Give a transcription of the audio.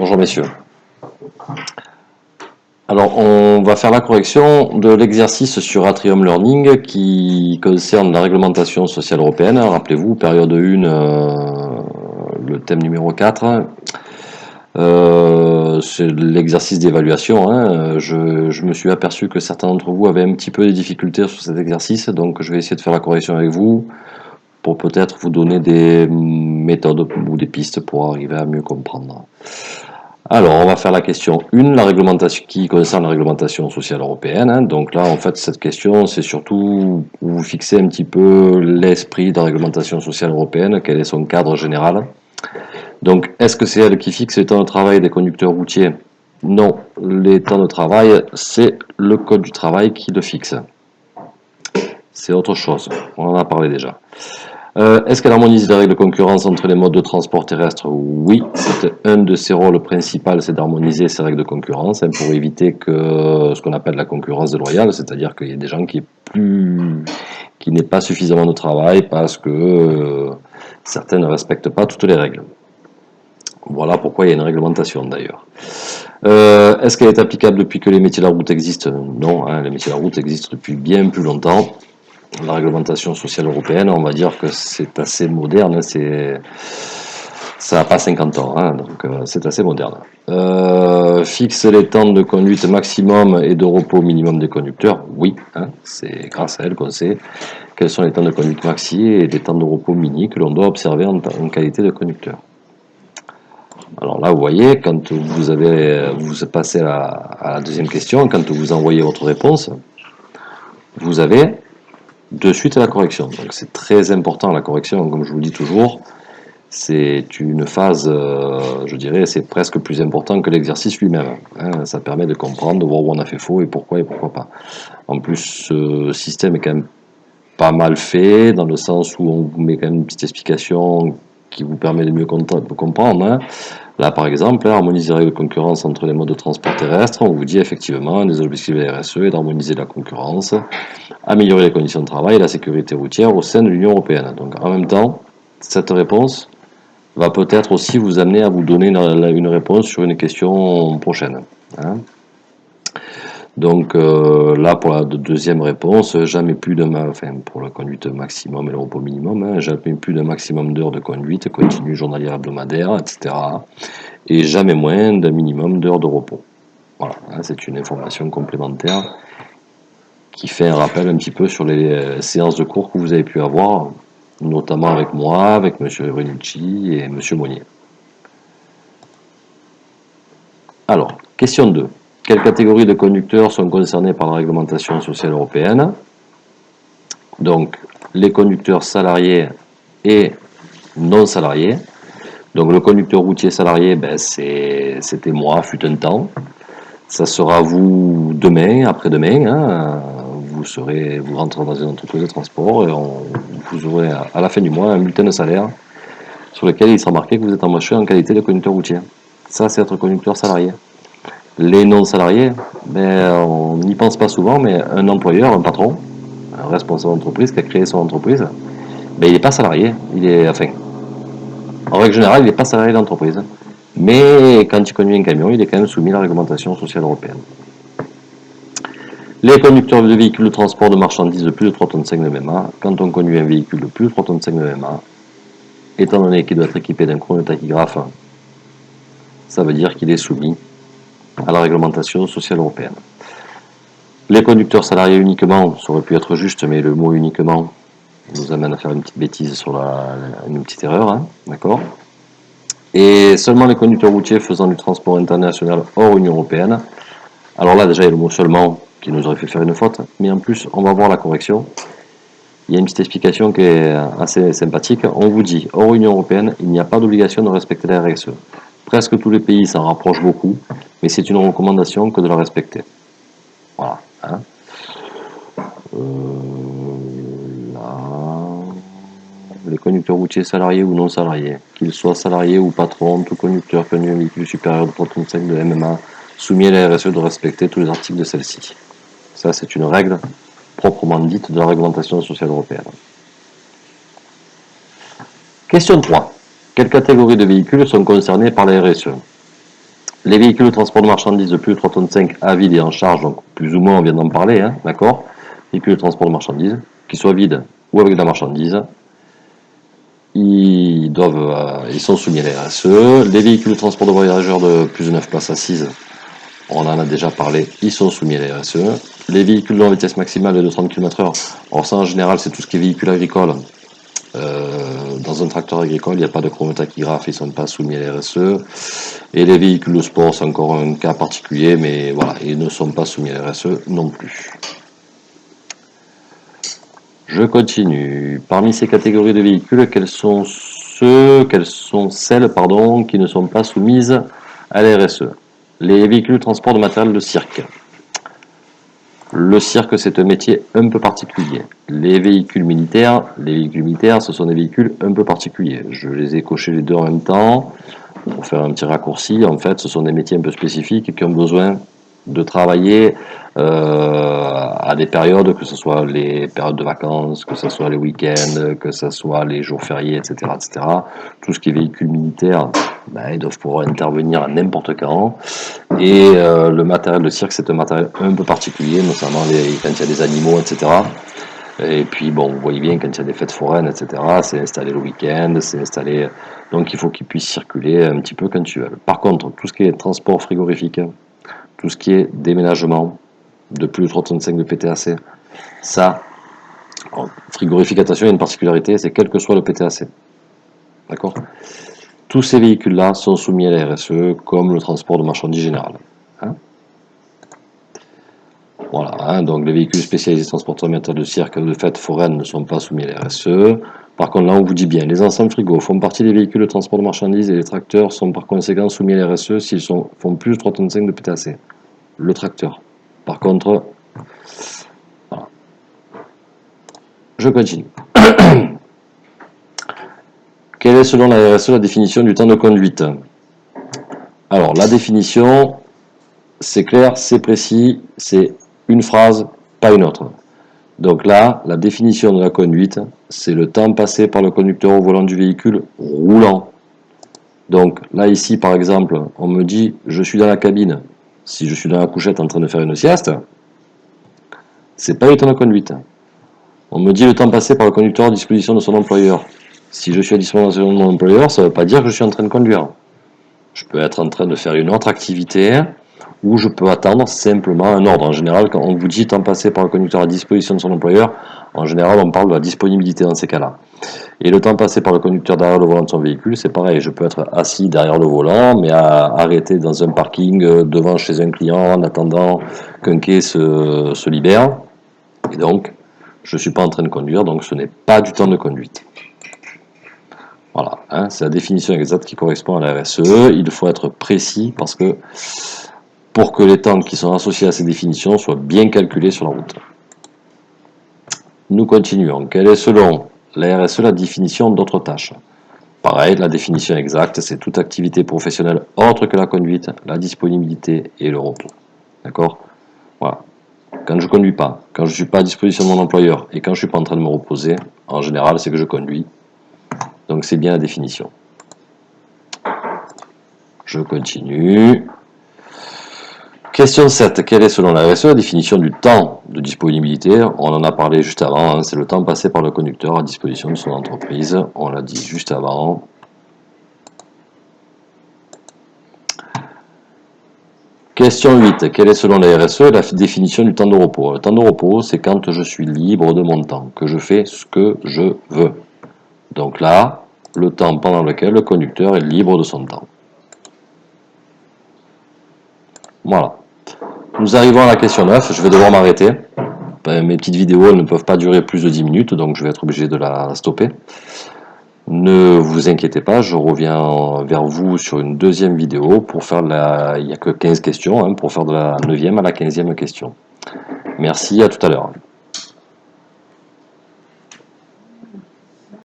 Bonjour messieurs. Alors on va faire la correction de l'exercice sur Atrium Learning qui concerne la réglementation sociale européenne. Rappelez-vous, période 1, le thème numéro 4. C'est l'exercice d'évaluation. Je me suis aperçu que certains d'entre vous avaient un petit peu de difficultés sur cet exercice, donc je vais essayer de faire la correction avec vous pour peut-être vous donner des méthodes ou des pistes pour arriver à mieux comprendre. Alors, on va faire la question 1, la réglementation qui concerne la réglementation sociale européenne. Donc là, en fait, cette question, c'est surtout où vous fixez un petit peu l'esprit de la réglementation sociale européenne, quel est son cadre général. Donc, est-ce que c'est elle qui fixe les temps de travail des conducteurs routiers? Non, les temps de travail, c'est le code du travail qui le fixe. C'est autre chose, on en a parlé déjà. Est-ce qu'elle harmonise les règles de concurrence entre les modes de transport terrestre? Oui, c'est un de ses rôles principaux, c'est d'harmoniser ces règles de concurrence pour éviter que ce qu'on appelle la concurrence déloyale, c'est-à-dire qu'il y ait des gens qui n'aient pas suffisamment de travail parce que certains ne respectent pas toutes les règles. Voilà pourquoi il y a une réglementation d'ailleurs. Est-ce qu'elle est applicable depuis que les métiers de la route existent? Non, les métiers de la route existent depuis bien plus longtemps. La réglementation sociale européenne, on va dire que c'est assez moderne, ça n'a pas 50 ans, donc c'est assez moderne. Fixe les temps de conduite maximum et de repos minimum des conducteurs, oui, c'est grâce à elle qu'on sait quels sont les temps de conduite maxi et les temps de repos mini que l'on doit observer en qualité de conducteur. Alors là, vous voyez, quand vous passez à la deuxième question, quand vous envoyez votre réponse, vous avez de suite à la correction. Donc c'est très important la correction, comme je vous le dis toujours, c'est une phase, je dirais, c'est presque plus important que l'exercice lui-même. Ça permet de comprendre, de voir où on a fait faux et pourquoi pas. En plus, ce système est quand même pas mal fait, dans le sens où on vous met quand même une petite explication qui vous permet de mieux comprendre. Là, par exemple, harmoniser les règles de concurrence entre les modes de transport terrestre, on vous dit effectivement, les objectifs de la RSE est d'harmoniser la concurrence, améliorer les conditions de travail et la sécurité routière au sein de l'Union européenne. Donc, en même temps, cette réponse va peut-être aussi vous amener à vous donner une réponse sur une question prochaine. Donc là, pour la deuxième réponse, jamais plus de pour la conduite maximum et le repos minimum, jamais plus d'un maximum d'heures de conduite continue, journalière, hebdomadaire, etc. Et jamais moins d'un minimum d'heures de repos. Voilà, c'est une information complémentaire qui fait un rappel un petit peu sur les séances de cours que vous avez pu avoir, notamment avec moi, avec M. Renucci et M. Monnier. Alors, question 2. Quelles catégories de conducteurs sont concernés par la réglementation sociale européenne? Donc, les conducteurs salariés et non salariés. Donc, le conducteur routier salarié, c'était moi, fut un temps. Ça sera vous demain, après-demain. Vous rentrez dans une entreprise de transport et vous aurez à la fin du mois un bulletin de salaire sur lequel il sera marqué que vous êtes embauché en qualité de conducteur routier. Ça, c'est être conducteur salarié. Les non-salariés, on n'y pense pas souvent, mais un employeur, un patron, un responsable d'entreprise qui a créé son entreprise, il n'est pas salarié. En règle générale, il n'est pas salarié d'entreprise. Mais quand il conduit un camion, il est quand même soumis à la réglementation sociale européenne. Les conducteurs de véhicules de transport de marchandises de plus de 3,5 tonnes de MMA, quand on conduit un véhicule de plus de 3,5 tonnes de MMA, étant donné qu'il doit être équipé d'un chronotachygraphe, ça veut dire qu'il est soumis à la réglementation sociale européenne. Les conducteurs salariés uniquement, ça aurait pu être juste, mais le mot uniquement nous amène à faire une petite bêtise une petite erreur, d'accord? Et seulement les conducteurs routiers faisant du transport international hors Union européenne. Alors là, déjà, il y a le mot seulement qui nous aurait fait faire une faute, mais en plus, on va voir la correction. Il y a une petite explication qui est assez sympathique. On vous dit, hors Union européenne, il n'y a pas d'obligation de respecter la RSE. Presque tous les pays s'en rapprochent beaucoup, mais c'est une recommandation que de la respecter. Voilà. Les conducteurs routiers salariés ou non salariés, qu'ils soient salariés ou patrons, tout conducteur conduit un véhicule supérieur de 3,5 tonnes de MMA, soumis à la RSE de respecter tous les articles de celle-ci. Ça, c'est une règle proprement dite de la réglementation sociale européenne. Question 3. Quelles catégories de véhicules sont concernées par la RSE? Les véhicules de transport de marchandises de plus de 3,5 tonnes à vide et en charge, donc plus ou moins on vient d'en parler, hein, d'accord. Véhicules de transport de marchandises, qu'ils soient vides ou avec de la marchandise, ils sont soumis à la RSE. Les véhicules de transport de voyageurs de plus de 9 places assises, on en a déjà parlé, ils sont soumis à la RSE. Les véhicules dont la vitesse maximale est de 30 km/h, alors ça en général c'est tout ce qui est véhicule agricole. Dans un tracteur agricole, il n'y a pas de chromotachygraphe, ils ne sont pas soumis à la RSE. Et les véhicules de sport, c'est encore un cas particulier, mais voilà, ils ne sont pas soumis à la RSE non plus. Je continue. Parmi ces catégories de véhicules, quelles sont celles, qui ne sont pas soumises à la RSE? Les véhicules de transport de matériel de cirque. Le cirque, c'est un métier un peu particulier. Les véhicules militaires, ce sont des véhicules un peu particuliers. Je les ai cochés les deux en même temps pour faire un petit raccourci. En fait, ce sont des métiers un peu spécifiques qui ont besoin de travailler à des périodes, que ce soit les périodes de vacances, que ce soit les week-ends, que ce soit les jours fériés, etc., etc. Tout ce qui est véhicule militaire, ils doivent pouvoir intervenir à n'importe quand. Et le matériel de cirque, c'est un matériel un peu particulier, notamment quand il y a des animaux, etc. Et puis bon, vous voyez bien, quand il y a des fêtes foraines, etc., c'est installé le week-end, c'est installé... Donc il faut qu'il puisse circuler un petit peu quand tu veux. Par contre, tout ce qui est transport frigorifique, tout ce qui est déménagement de plus de 3,5 tonnes de PTAC, ça, frigorifique, attention, il y a une particularité, c'est quel que soit le PTAC. D'accord? Tous ces véhicules-là sont soumis à la RSE, comme le transport de marchandises général. Hein? Voilà, hein, donc les véhicules spécialisés transporteurs de cirque de fêtes foraines ne sont pas soumis à la RSE. Par contre, là, on vous dit bien, les ensembles frigos font partie des véhicules de transport de marchandises et les tracteurs sont par conséquent soumis à la RSE s'ils font plus de 3,5 tonnes de PTAC. Le tracteur. Par contre, voilà. Je continue. Quelle est selon la RSE la définition du temps de conduite? Alors, la définition, c'est clair, c'est précis, c'est une phrase, pas une autre. Donc là, la définition de la conduite, c'est le temps passé par le conducteur au volant du véhicule roulant. Donc là, ici, par exemple, on me dit, je suis dans la cabine. Si je suis dans la couchette en train de faire une sieste, c'est pas le temps de conduite. On me dit le temps passé par le conducteur à disposition de son employeur. Si je suis à disposition de mon employeur, ça ne veut pas dire que je suis en train de conduire. Je peux être en train de faire une autre activité ou je peux attendre simplement un ordre. En général, quand on vous dit temps passé par le conducteur à disposition de son employeur, en général, on parle de la disponibilité dans ces cas-là. Et le temps passé par le conducteur derrière le volant de son véhicule, c'est pareil. Je peux être assis derrière le volant, mais arrêté dans un parking devant chez un client en attendant qu'un quai se libère. Et donc, je ne suis pas en train de conduire, donc ce n'est pas du temps de conduite. Voilà, hein, c'est la définition exacte qui correspond à la RSE. Il faut être précis parce que pour que les temps qui sont associés à ces définitions soient bien calculés sur la route. Nous continuons. Quelle est selon la RSE la définition d'autres tâches? Pareil, la définition exacte, c'est toute activité professionnelle autre que la conduite, la disponibilité et le repos. D'accord? Voilà. Quand je ne conduis pas, quand je ne suis pas à disposition de mon employeur et quand je ne suis pas en train de me reposer, en général, c'est que je conduis. Donc c'est bien la définition. Je continue. Question 7. Quelle est selon la RSE la définition du temps de disponibilité? On en a parlé juste avant, hein, c'est le temps passé par le conducteur à disposition de son entreprise. On l'a dit juste avant. Question 8. Quelle est selon la RSE la définition du temps de repos? Le temps de repos, c'est quand je suis libre de mon temps, que je fais ce que je veux. Donc là, le temps pendant lequel le conducteur est libre de son temps. Voilà. Nous arrivons à la question 9. Je vais devoir m'arrêter. Mes petites vidéos elles ne peuvent pas durer plus de 10 minutes, donc je vais être obligé de la stopper. Ne vous inquiétez pas, je reviens vers vous sur une deuxième vidéo pour faire il n'y a que 15 questions, hein, pour faire de la 9e à la 15e question. Merci, à tout à l'heure.